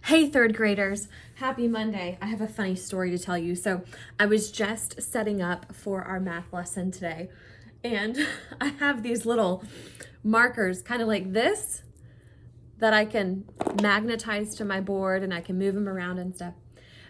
Hey, third graders. Happy Monday. I have a funny story to tell you. So, I was just setting up for our math lesson today, and I have these little markers, kind of like this, that I can magnetize to my board and I can move them around and stuff.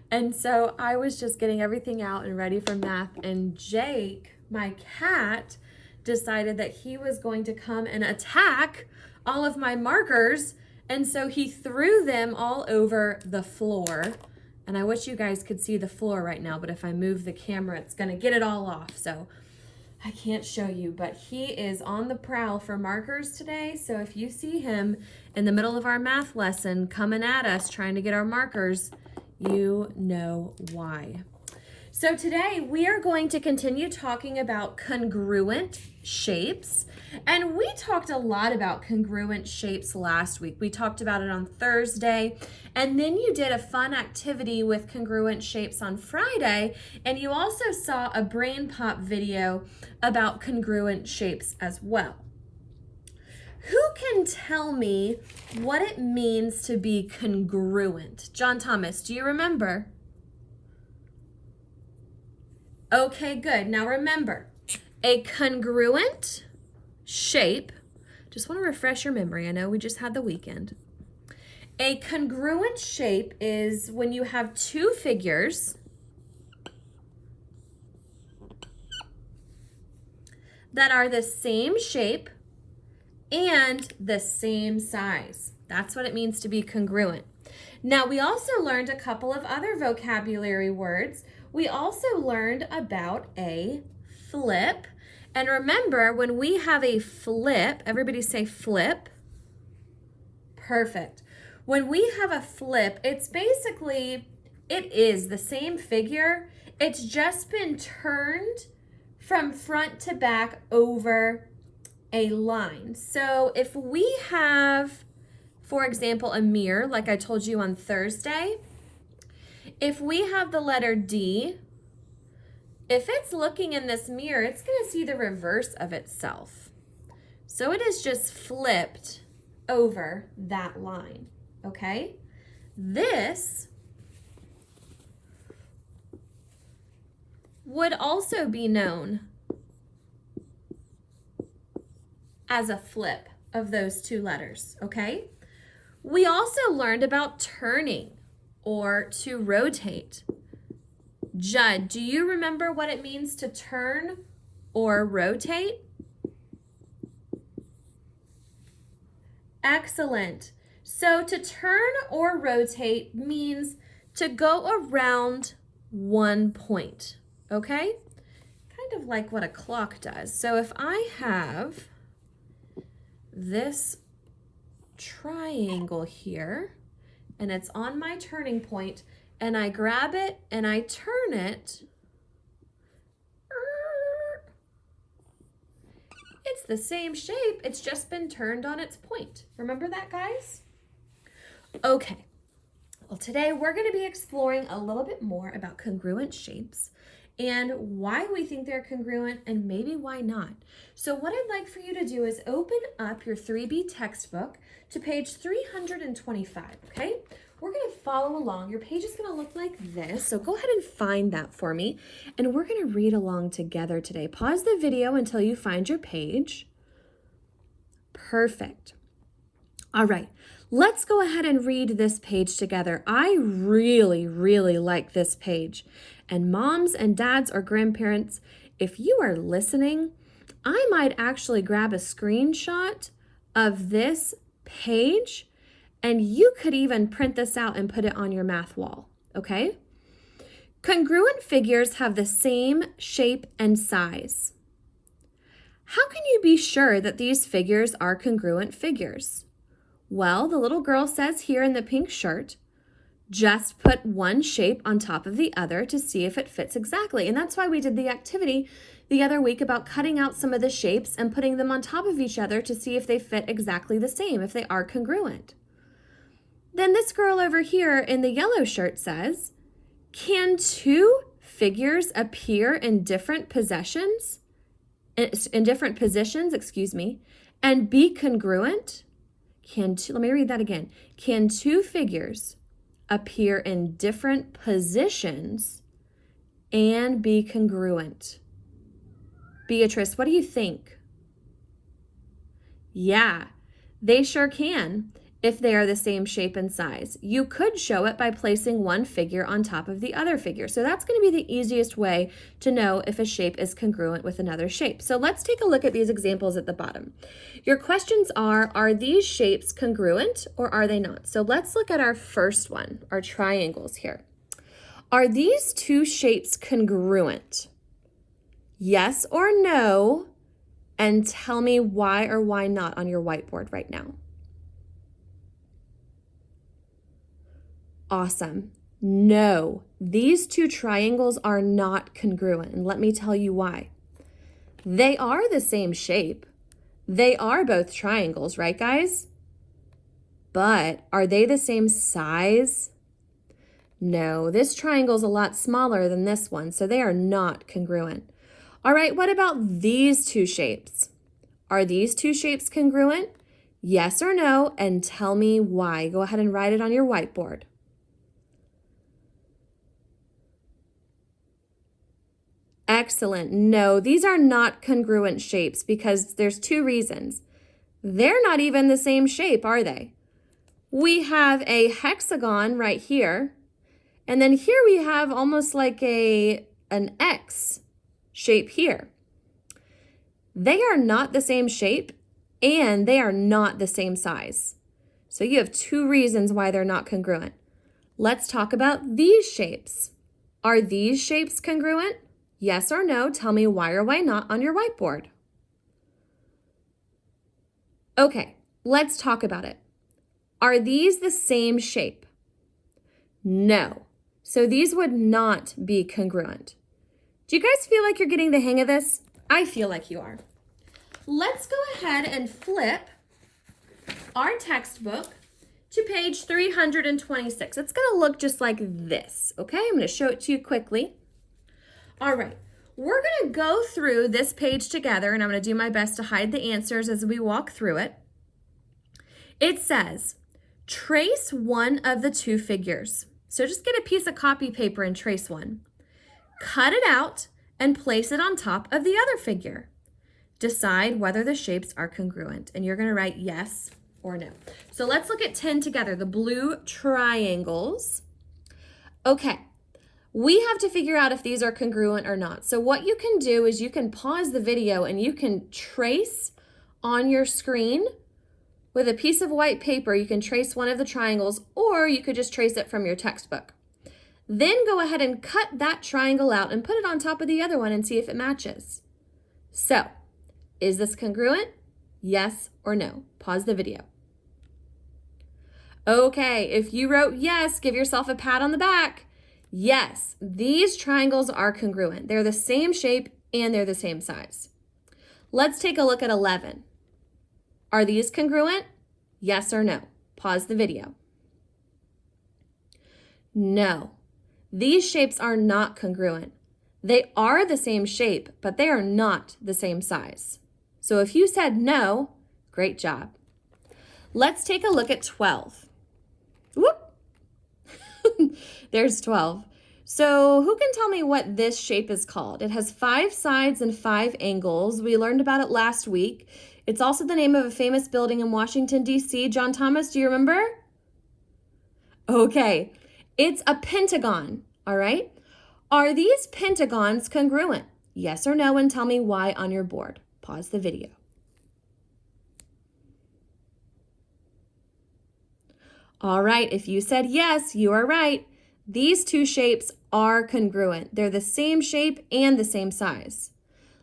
And so, I was just getting everything out and ready for math, and Jake, my cat, decided that he was going to come and attack all of my markers. And so he threw them all over the floor. And I wish you guys could see the floor right now, but if I move the camera, it's gonna get it all off. So I can't show you, but he is on the prowl for markers today. So if you see him in the middle of our math lesson coming at us, trying to get our markers, you know why. So today we are going to continue talking about congruent shapes. And we talked a lot about congruent shapes last week. We talked about it on Thursday, and then you did a fun activity with congruent shapes on Friday, and you also saw a brain pop video about congruent shapes as well. Who can tell me what it means to be congruent? John Thomas, do you remember? Okay, good. Now remember, a congruent shape, just want to refresh your memory. I know we just had the weekend. A congruent shape is when you have two figures that are the same shape and the same size. That's what it means to be congruent. Now, we also learned a couple of other vocabulary words. We also learned about a flip. And remember, when we have a flip, everybody say flip. Perfect. When we have a flip, it's basically, it is the same figure. It's just been turned from front to back over a line. So if we have, for example, a mirror, like I told you on Thursday, if we have the letter D, if it's looking in this mirror, it's going to see the reverse of itself. So it is just flipped over that line, okay? This would also be known as a flip of those two letters, okay? We also learned about turning or to rotate. Judd, do you remember what it means to turn or rotate? Excellent. So to turn or rotate means to go around one point, okay? Kind of like what a clock does. So if I have this triangle here, and it's on my turning point, and I grab it and I turn it, it's the same shape, it's just been turned on its point. Remember that, guys? Okay, well, today we're going to be exploring a little bit more about congruent shapes and why we think they're congruent and maybe why not. So what I'd like for you to do is open up your 3B textbook to page 325, okay? We're going to follow along. Your page is going to look like this, so go ahead and find that for me, and we're going to read along together today. Pause the video until you find your page. Perfect. All right, let's go ahead and read this page together. I really, really like this page, and moms and dads or grandparents, if you are listening, I might actually grab a screenshot of this page, and you could even print this out and put it on your math wall, okay? Congruent figures have the same shape and size. How can you be sure that these figures are congruent figures? Well, the little girl says here in the pink shirt, just put one shape on top of the other to see if it fits exactly. And that's why we did the activity the other week about cutting out some of the shapes and putting them on top of each other to see if they fit exactly the same, if they are congruent. Then this girl over here in the yellow shirt says, can two figures appear in different positions, and be congruent? Let me read that again. Can two figures appear in different positions and be congruent? Beatrice, what do you think? Yeah, they sure can if they are the same shape and size. You could show it by placing one figure on top of the other figure. So that's going to be the easiest way to know if a shape is congruent with another shape. So let's take a look at these examples at the bottom. Your questions are these shapes congruent or are they not? So let's look at our first one, our triangles here. Are these two shapes congruent? Yes or no? And tell me why or why not on your whiteboard right now. Awesome. No, these two triangles are not congruent, and let me tell you why. They are the same shape. They are both triangles, right, guys? But are they the same size? No, this triangle is a lot smaller than this one, so they are not congruent. All right, what about these two shapes? Are these two shapes congruent? Yes or no, and tell me why. Go ahead and write it on your whiteboard. Excellent. No, these are not congruent shapes because there's two reasons. They're not even the same shape, are they? We have a hexagon right here, and then here we have almost like an X shape here. They are not the same shape and they are not the same size. So you have two reasons why they're not congruent. Let's talk about these shapes. Are these shapes congruent? Yes or no? Tell me why or why not on your whiteboard. Okay, let's talk about it. Are these the same shape? No. So these would not be congruent. Do you guys feel like you're getting the hang of this? I feel like you are. Let's go ahead and flip our textbook to page 326. It's going to look just like this, okay? I'm going to show it to you quickly. All right, we're going to go through this page together, and I'm going to do my best to hide the answers as we walk through it. It says, trace one of the two figures. So just get a piece of copy paper and trace one. Cut it out and place it on top of the other figure. Decide whether the shapes are congruent, and you're going to write yes or no. So let's look at 10 together, the blue triangles. Okay, we have to figure out if these are congruent or not. So what you can do is you can pause the video and you can trace on your screen with a piece of white paper. You can trace one of the triangles, or you could just trace it from your textbook. Then go ahead and cut that triangle out and put it on top of the other one and see if it matches. So, is this congruent? Yes or no? Pause the video. Okay, if you wrote yes, give yourself a pat on the back. Yes, these triangles are congruent. They're the same shape and they're the same size. Let's take a look at 11. Are these congruent? Yes or no? Pause the video. No. These shapes are not congruent. They are the same shape, but they are not the same size. So if you said no, great job. Let's take a look at 12. Whoop! There's 12. So who can tell me what this shape is called? It has 5 sides and 5 angles. We learned about it last week. It's also the name of a famous building in Washington, D.C. John Thomas, do you remember? Okay. It's a pentagon, all right? Are these pentagons congruent? Yes or no, and tell me why on your board. Pause the video. All right, if you said yes, you are right. These two shapes are congruent. They're the same shape and the same size.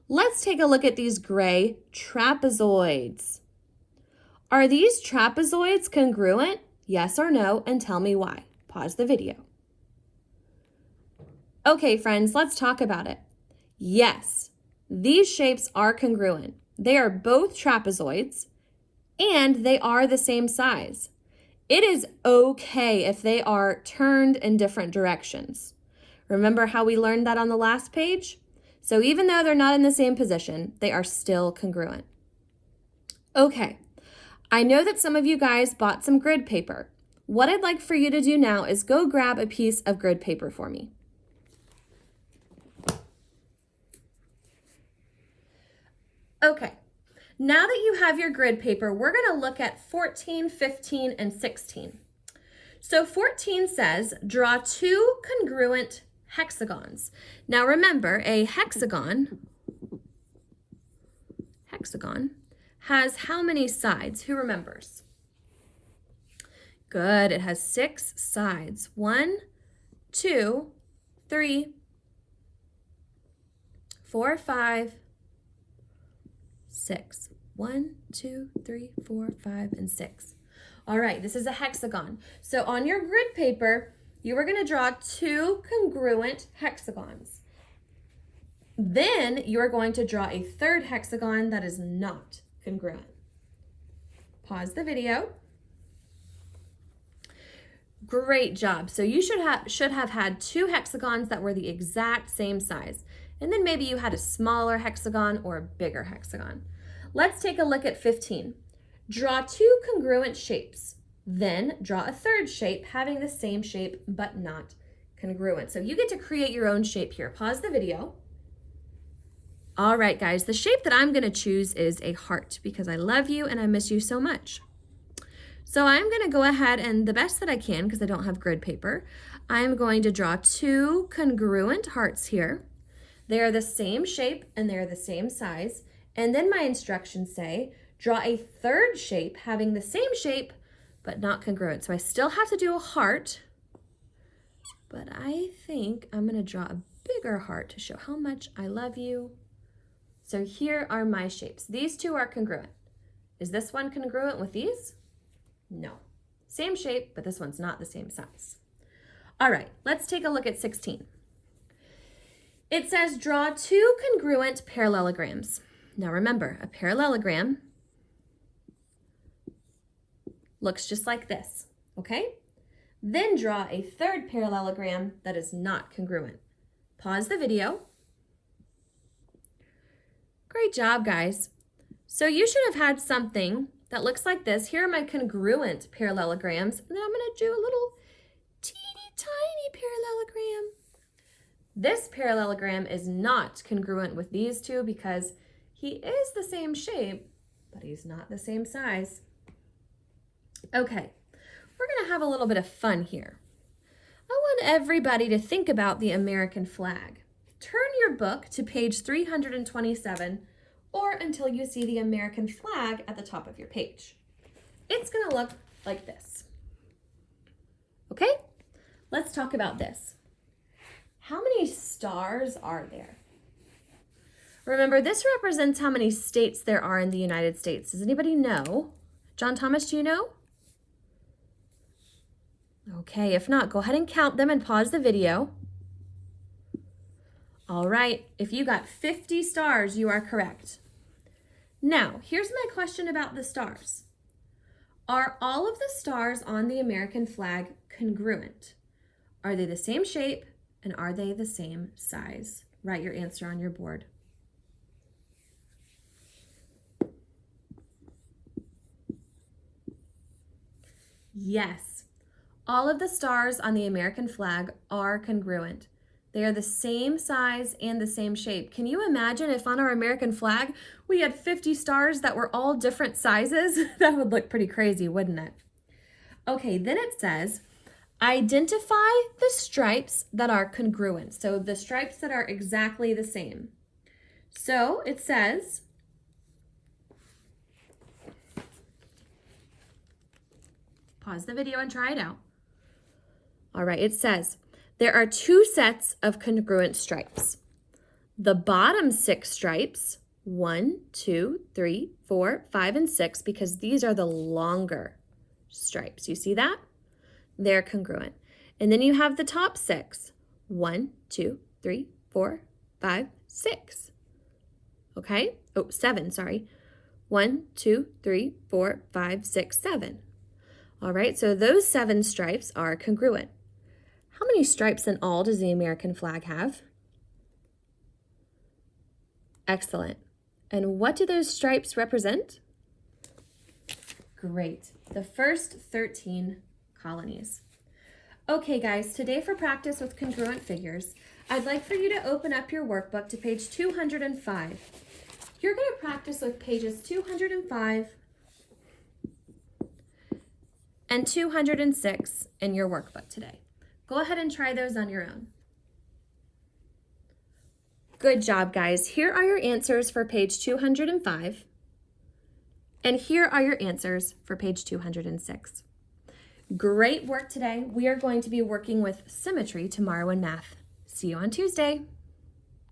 Let's take a look at these gray trapezoids. Are these trapezoids congruent? Yes or no, and tell me why. Pause the video. Okay, friends, let's talk about it. Yes, these shapes are congruent. They are both trapezoids, and they are the same size. It is okay if they are turned in different directions. Remember how we learned that on the last page? So even though they're not in the same position, they are still congruent. Okay, I know that some of you guys bought some grid paper. what I'd like for you to do now is go grab a piece of grid paper for me. Okay, now that you have your grid paper, we're going to look at 14, 15, and 16. So 14 says, draw two congruent hexagons. Now remember, a hexagon has how many sides? Who remembers? Good, it has 6 sides. 1, 2, 3, 4, 5, 6. 1, 2, 3, 4, 5, and 6. All right, this is a hexagon. So on your grid paper, you are going to draw 2 congruent hexagons. Then you're going to draw a third hexagon that is not congruent. Pause the video. Great job. So you should have had 2 hexagons that were the exact same size. And then maybe you had a smaller hexagon or a bigger hexagon. Let's take a look at 15. Draw 2 congruent shapes. Then draw a third shape having the same shape but not congruent. So you get to create your own shape here. Pause the video. All right, guys, the shape that I'm going to choose is a heart because I love you and I miss you so much. So I'm going to go ahead and the best that I can, because I don't have grid paper, I'm going to draw 2 congruent hearts here. They are the same shape and they're the same size. And then my instructions say, draw a third shape having the same shape but not congruent. So I still have to do a heart, but I think I'm going to draw a bigger heart to show how much I love you. So here are my shapes. These 2 are congruent. Is this one congruent with these? No. Same shape, but this one's not the same size. All right, let's take a look at 16. It says draw 2 congruent parallelograms. Now remember, a parallelogram looks just like this, okay? Then draw a third parallelogram that is not congruent. Pause the video. Great job, guys. So you should have had something that looks like this. Here are my congruent parallelograms, and then I'm going to do a little teeny tiny parallelogram. This parallelogram is not congruent with these 2 because he is the same shape, but he's not the same size. Okay, we're going to have a little bit of fun here. I want everybody to think about the American flag. Turn your book to page 327 or until you see the American flag at the top of your page. It's going to look like this. Okay, let's talk about this. How many stars are there? Remember, this represents how many states there are in the United States. Does anybody know? John Thomas, do you know? Okay, if not, go ahead and count them and pause the video. All right, if you got 50 stars, you are correct. Now, here's my question about the stars. Are all of the stars on the American flag congruent? Are they the same shape and are they the same size? Write your answer on your board. Yes, all of the stars on the American flag are congruent. They are the same size and the same shape. Can you imagine if on our American flag we had 50 stars that were all different sizes? That would look pretty crazy, wouldn't it? Okay, then it says, identify the stripes that are congruent. So the stripes that are exactly the same. So it says, pause the video and try it out. All right, it says, there are 2 sets of congruent stripes. The bottom 6 stripes, 1, 2, 3, 4, 5, and 6, because these are the longer stripes. You see that? They're congruent. And then you have the top 6, 1, 2, 3, 4, 5, 6. Okay? Oh, 7, sorry. 1, 2, 3, 4, 5, 6, 7. All right, so those 7 stripes are congruent. How many stripes in all does the American flag have? Excellent. And what do those stripes represent? Great. The first 13 colonies. Okay guys, today for practice with congruent figures, I'd like for you to open up your workbook to page 205. You're going to practice with pages 205 and 206 in your workbook today. Go ahead and try those on your own. Good job, guys. Here are your answers for page 205, and here are your answers for page 206. Great work today. We are going to be working with symmetry tomorrow in math. See you on Tuesday.